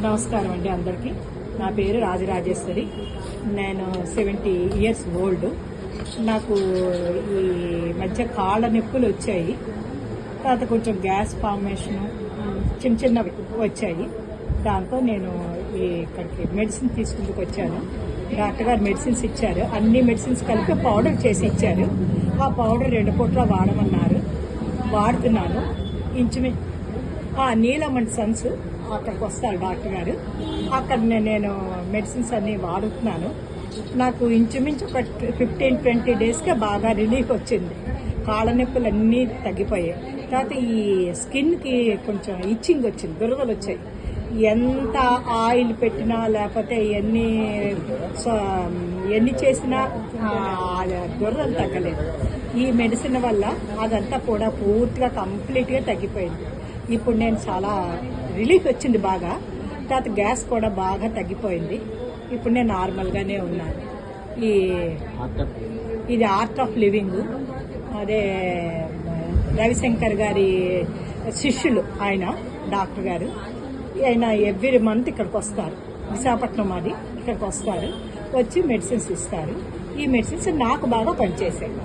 నమస్కారం అండి అందరికీ. నా పేరు రాజరాజేశ్వరి. నేను 70 ఇయర్స్ ఓల్డ్. నాకు ఈ మధ్య కాళ్ళ నొప్పులు వచ్చాయి. తర్వాత కొంచెం గ్యాస్ ఫార్మేషన్ చిన్నవి వచ్చాయి. దాంతో నేను ఇక్కడికి మెడిసిన్ తీసుకుందుకు వచ్చాను. డాక్టర్ గారు మెడిసిన్స్ ఇచ్చారు. అన్ని మెడిసిన్స్ కలిపి పౌడర్ చేసి ఇచ్చారు. ఆ పౌడర్ 2 పూట్ల వాడమన్నారు. వాడుతున్నాను. ఇంచుమించు నీలం అండ్ సన్స్ అక్కడికి వస్తారు డాక్టర్ గారు. అక్కడ నేను మెడిసిన్స్ అన్ని వాడుతున్నాను. నాకు ఇంచుమించు ఒక 15-20 డేస్గా బాగా రిలీఫ్ వచ్చింది. కాళ్ళ నొప్పులు అన్నీ తగ్గిపోయాయి. తర్వాత ఈ స్కిన్కి కొంచెం ఇచ్చింగ్ వచ్చింది, దురదలు వచ్చాయి. ఎంత ఆయిల్ పెట్టినా లేకపోతే ఎన్ని చేసినా దురదలు తగ్గలేదు. ఈ మెడిసిన్ వల్ల అదంతా కూడా పూర్తిగా కంప్లీట్గా తగ్గిపోయింది. ఇప్పుడు నేను చాలా రిలీఫ్ వచ్చింది బాగా. తర్వాత గ్యాస్ కూడా బాగా తగ్గిపోయింది. ఇప్పుడు నేను నార్మల్గానే ఉన్నాను. ఇది ఆర్ట్ ఆఫ్ లివింగ్, అదే రవిశంకర్ గారి శిష్యులు ఆయన, డాక్టర్ గారు. ఆయన ఎవ్రీ మంత్ ఇక్కడికి వస్తారు. విశాఖపట్నం అది. ఇక్కడికి వస్తారు, వచ్చి మెడిసిన్స్ ఇస్తారు. ఈ మెడిసిన్స్ నాకు బాగా పనిచేసాయి.